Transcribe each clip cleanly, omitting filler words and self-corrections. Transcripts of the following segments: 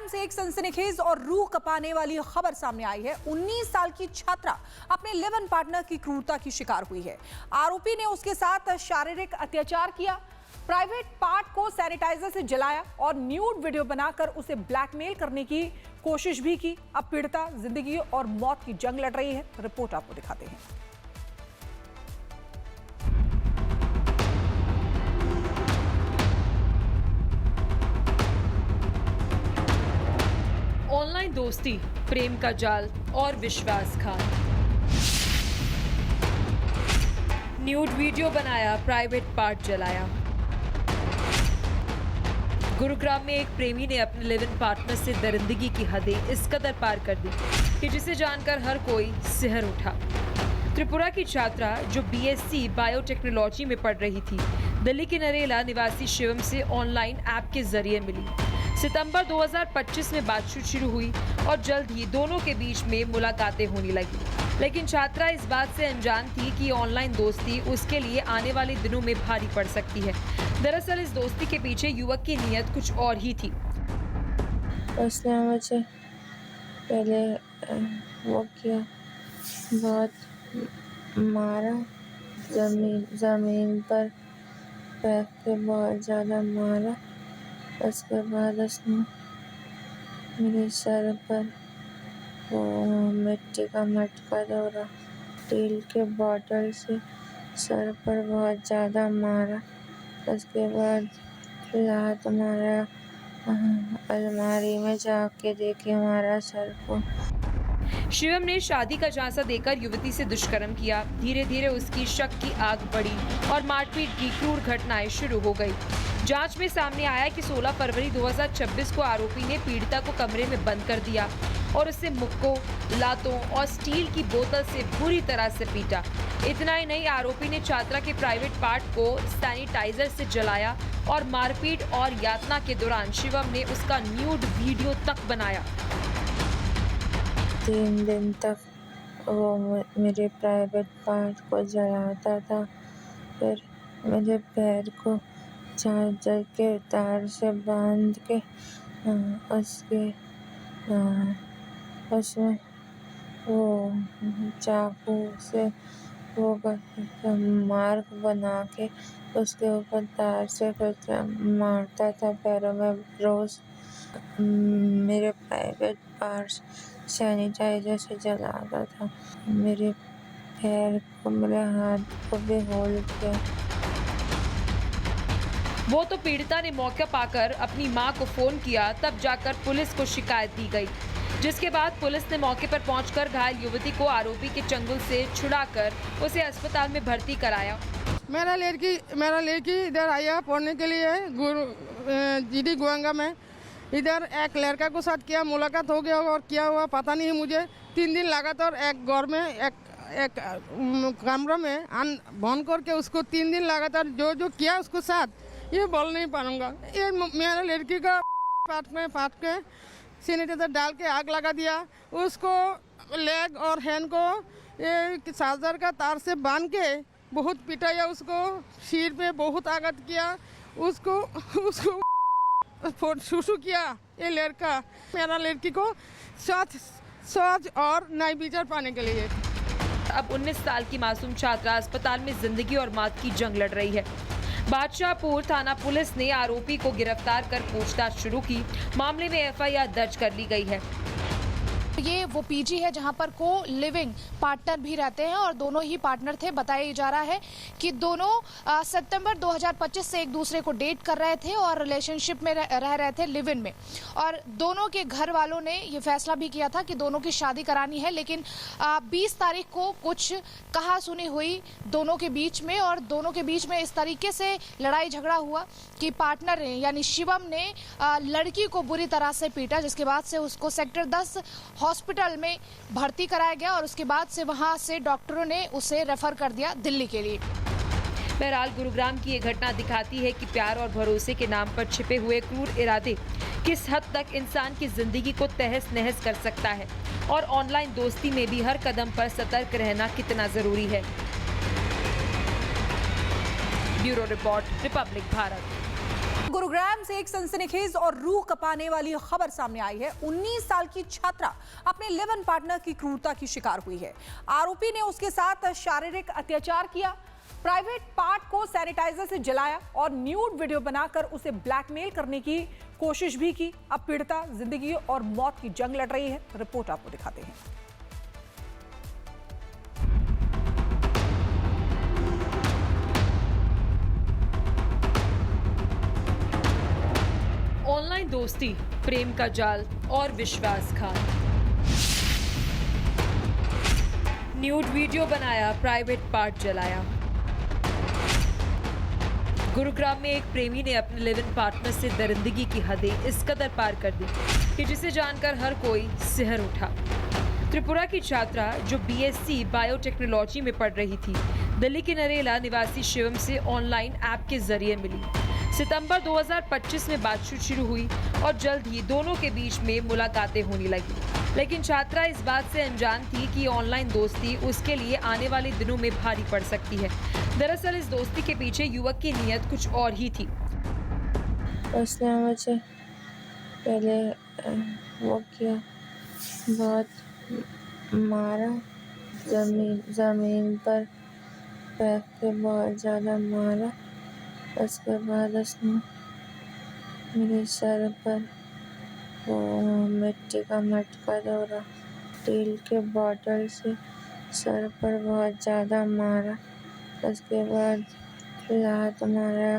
गुरुग्राम से एक सनसनीखेज और रूह कपाने वाली खबर सामने आई है। 19 साल की छात्रा अपने लिव इन पार्टनर की क्रूरता की शिकार हुई है। आरोपी ने उसके साथ शारीरिक अत्याचार किया, प्राइवेट पार्ट को सैनिटाइजर से जलाया और न्यूड वीडियो बनाकर उसे ब्लैकमेल करने की कोशिश भी की। अब पीड़िता जिंदगी और मौत की जंग लड़ रही है। रिपोर्ट आपको दिखाते हैं। ऑनलाइन दोस्ती, प्रेम का जाल और विश्वासघात। न्यूड वीडियो बनाया, प्राइवेट पार्ट जलाया। गुरुग्राम में एक प्रेमी ने अपने लिव इन पार्टनर से दरिंदगी की हदें इस कदर पार कर दी कि जिसे जानकर हर कोई सिहर उठा। त्रिपुरा की छात्रा जो बीएससी बायोटेक्नोलॉजी में पढ़ रही थी, दिल्ली के नरेला निवासी शिवम से ऑनलाइन ऐप के जरिए मिली। सितंबर 2025 में बातचीत शुरू हुई और जल्द ही दोनों के बीच में मुलाकातें होने लगी। लेकिन छात्रा इस बात से अनजान थी कि ऑनलाइन दोस्ती उसके लिए आने वाले दिनों में भारी पड़ सकती है। दरअसल इस दोस्ती के पीछे युवक की नीयत कुछ और ही थी। उसने मुझे पहले वो किया, बहुत मारा, जमीन पर फेंक के बहुत ज़्यादा मारा। उसके बाद उसने मेरे सर पर वो मिट्टी का मटका दौड़ा, स्टील के बॉटल से सर पर बहुत ज़्यादा मारा। उसके बाद लात मारा, अलमारी में जाके देखे मारा सर को। शिवम ने शादी का झांसा देकर युवती से दुष्कर्म किया। धीरे धीरे उसकी शक की आग बढ़ी और मारपीट की क्रूर घटनाएं शुरू हो गई। जांच में सामने आया कि 16 फरवरी 2026 को आरोपी ने पीड़िता को कमरे में बंद कर दिया और उसे मुक्कों, लातों और स्टील की बोतल से बुरी तरह से पीटा। इतना ही नहीं, आरोपी ने छात्रा के प्राइवेट पार्ट को सैनिटाइजर से जलाया और मारपीट और यातना के दौरान शिवम ने उसका न्यूड वीडियो तक बनाया। 3 दिन तक वो मेरे प्राइवेट पार्ट को जलाता था। फिर मेरे पैर को चार्जर के तार से बांध के उसमें वो चाकू से वो मार्क बना के उसके ऊपर तार से कुछ मारता था पैरों में। रोज मेरे प्राइवेट पार्ट्स सैनिटाइजर से जलाता था। मेरे पैर को, मेरे हाथ को भी होल किया। वो तो पीड़िता ने मौका पाकर अपनी मां को फोन किया, तब जाकर पुलिस को शिकायत दी गई, जिसके बाद पुलिस ने मौके पर पहुंचकर घायल युवती को आरोपी के चंगुल से छुड़ाकर उसे अस्पताल में भर्ती कराया। मेरा लड़की इधर आया पढ़ने के लिए जीडी गोयंगा में। इधर एक लड़का को साथ किया, मुलाकात हो गया और क्या हुआ पता नहीं मुझे। 3 दिन लगातार एक घर में एक कमरा में बंद करके उसको 3 दिन लगातार जो किया उसको साथ, ये बोल नहीं पाऊंगा। ये मेरा लड़की का पाट के सैनिटाइजर डाल के आग लगा दिया। उसको लेग और हैंड को ये चार्जर का तार से बांध के बहुत पिटाया, उसको सिर पे बहुत आघात किया, उसको सुसु किया। ये लड़का मेरा लड़की को सच और न्याय विचार पाने के लिए। अब 19 साल की मासूम छात्रा अस्पताल में जिंदगी और मौत की जंग लड़ रही है। बादशाहपुर थाना पुलिस ने आरोपी को गिरफ्तार कर पूछताछ शुरू की। मामले में एफआईआर दर्ज कर ली गई है। ये वो पीजी है जहां पर को लिविंग पार्टनर भी रहते हैं और दोनों ही पार्टनर थे। बताया जा रहा है कि दोनों सितंबर 2025 से एक दूसरे को डेट कर रहे थे और रिलेशनशिप में रह रहे थे लिव इन में। और दोनों के घर वालों ने ये फैसला भी किया था कि दोनों की शादी करानी है। लेकिन 20 तारीख को कुछ कहा सुनी हुई दोनों के बीच में और दोनों के बीच में इस तरीके से लड़ाई झगड़ा हुआ कि पार्टनर ने यानी शिवम ने लड़की को बुरी तरह से पीटा, जिसके बाद से उसको सेक्टर 10 हॉस्पिटल में भर्ती कराया गया और उसके बाद से वहां से डॉक्टरों ने उसे रेफर कर दिया दिल्ली के लिए। बहरहाल गुरुग्राम की ये घटना दिखाती है कि प्यार और भरोसे के नाम पर छिपे हुए क्रूर इरादे किस हद तक इंसान की जिंदगी को तहस नहस कर सकता है और ऑनलाइन दोस्ती में भी हर कदम पर सतर्क रहना कितना जरूरी है। Bureau report, Republic Bharat. Gurugram से एक सनसनीखेज और रूह कपाने वाली खबर सामने आई है। 19 साल की छात्रा अपने लिव इन पार्टनर की क्रूरता की शिकार हुई है। आरोपी ने उसके साथ शारीरिक अत्याचार किया, प्राइवेट पार्ट को सैनिटाइजर से जलाया और न्यूड वीडियो बनाकर उसे ब्लैकमेल करने की कोशिश भी की। अब पीड़िता जिंदगी और मौत की जंग लड़ रही है। रिपोर्ट आपको दिखाते हैं। ऑनलाइन दोस्ती, प्रेम का जाल और विश्वासघात। न्यूड वीडियो बनाया, प्राइवेट पार्ट जलाया। गुरुग्राम में एक प्रेमी ने अपने लिव इन पार्टनर से दरिंदगी की हदें इस कदर पार कर दी कि जिसे जानकर हर कोई सिहर उठा। त्रिपुरा की छात्रा जो बीएससी बायोटेक्नोलॉजी में पढ़ रही थी, दिल्ली के नरेला निवासी शिवम से ऑनलाइन ऐप के जरिए मिली। सितंबर 2025 में बातचीत शुरू हुई और जल्द ही दोनों के बीच में मुलाकातें होने लगी। लेकिन छात्रा इस बात से अनजान थी कि ऑनलाइन दोस्ती उसके लिए आने वाले दिनों में भारी पड़ सकती है। दरअसल इस दोस्ती के पीछे युवक की नीयत कुछ और ही थी। उसने मुझे पहले वो किया, बहुत मारा, जमीन पर फेंक के बहुत ज़्यादा मारा। उसके बाद उसने मेरे सर पर वो मिट्टी का मटका दौड़ा, स्टील के बॉटल से सर पर बहुत ज़्यादा मारा। उसके बाद लात मारा,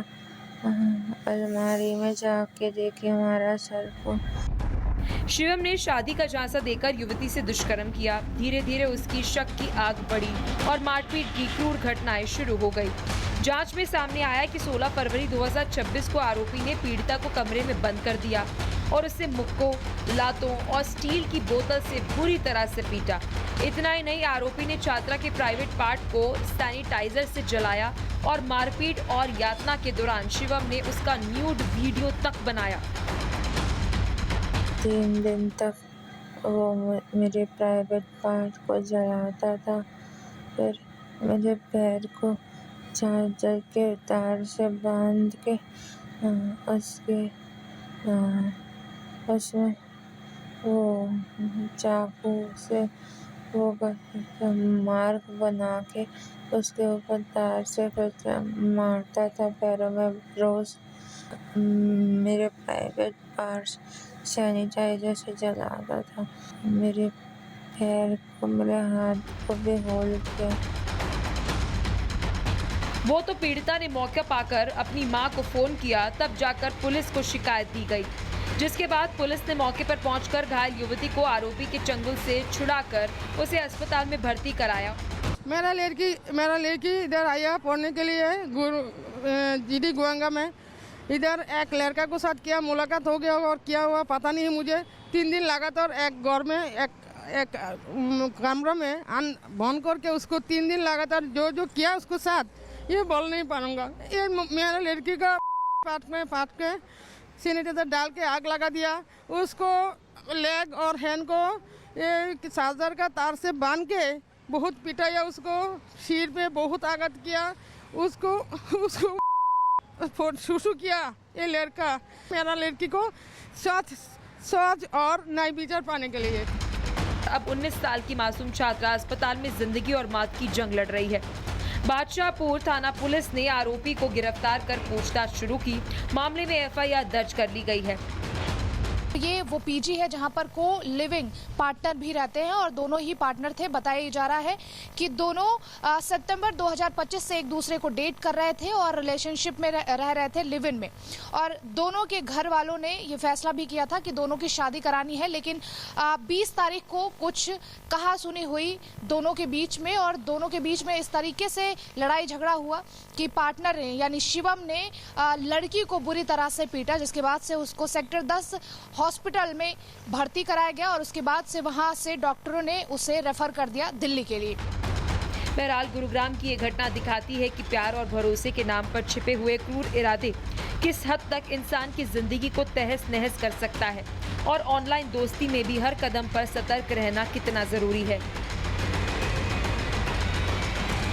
अलमारी में जाके देखे मारा सर को। शिवम ने शादी का झांसा देकर युवती से दुष्कर्म किया। धीरे धीरे उसकी शक की आग बढ़ी और मारपीट की क्रूर घटनाएं शुरू हो गई। जांच में सामने आया कि 16 फरवरी 2026 को आरोपी ने पीड़िता को कमरे में बंद कर दिया और उसे मुक्कों, लातों और स्टील की बोतल से बुरी तरह से पीटा। इतना ही नहीं, आरोपी ने छात्रा के प्राइवेट पार्ट को सैनिटाइजर से जलाया और मारपीट और यातना के दौरान शिवम ने उसका न्यूड वीडियो तक बनाया। 3 दिन तक वो मेरे प्राइवेट पार्ट को जलाता था। फिर मेरे पैर को चार्जर के तार से बांध के उसमें वो चाकू से वो मार्क बना के उसके ऊपर तार से कुछ मारता था पैरों में। रोज मेरे प्राइवेट पार्ट्स सैनिटाइजर से जलाता था। मेरे पैर को, मेरे हाथ को भी होल किया। वो तो पीड़िता ने मौका पाकर अपनी मां को फोन किया, तब जाकर पुलिस को शिकायत दी गई, जिसके बाद पुलिस ने मौके पर पहुंचकर घायल युवती को आरोपी के चंगुल से छुड़ाकर उसे अस्पताल में भर्ती कराया। मेरा लड़की इधर आया पढ़ने के लिए जीडी गोयंगा में। इधर एक लड़का को साथ किया, मुलाकात हो गया और क्या हुआ पता नहीं मुझे। 3 दिन लगातार एक घर में एक कमरा में बंद करके उसको 3 दिन लगातार जो किया उसको साथ, ये बोल नहीं पाऊंगा। ये मेरा लड़की का पाट के सैनिटाइजर डाल के आग लगा दिया। उसको लेग और हैंड को ये चार्जर का तार से बांध के बहुत पिटाया, उसको सिर पे बहुत आघात किया, उसको सुसु किया। ये लड़का मेरा लड़की को सच और न्याय विचार पाने के लिए। अब 19 साल की मासूम छात्रा अस्पताल में जिंदगी और मौत की जंग लड़ रही है। बादशाहपुर थाना पुलिस ने आरोपी को गिरफ्तार कर पूछताछ शुरू की। मामले में एफआईआर दर्ज कर ली गई है। ये वो पीजी है जहां पर को लिविंग पार्टनर भी रहते हैं और दोनों ही पार्टनर थे। बताया जा रहा है कि दोनों सितंबर 2025 से एक दूसरे को डेट कर रहे थे और रिलेशनशिप में रह रहे थे लिव इन में। और दोनों के घर वालों ने ये फैसला भी किया था कि दोनों की शादी करानी है। लेकिन 20 तारीख को कुछ कहा सुनी हुई दोनों के बीच में और दोनों के बीच में इस तरीके से लड़ाई झगड़ा हुआ कि पार्टनर ने यानी शिवम ने लड़की को बुरी तरह से पीटा, जिसके बाद से उसको सेक्टर 10 हॉस्पिटल में भर्ती कराया गया और उसके बाद से वहां से डॉक्टरों ने उसे रेफर कर दिया दिल्ली के लिए। बहरहाल गुरुग्राम की ये घटना दिखाती है कि प्यार और भरोसे के नाम पर छिपे हुए क्रूर इरादे किस हद तक इंसान की जिंदगी को तहस नहस कर सकता है और ऑनलाइन दोस्ती में भी हर कदम पर सतर्क रहना कितना जरूरी है।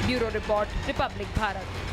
Bureau report, Republic Bharat.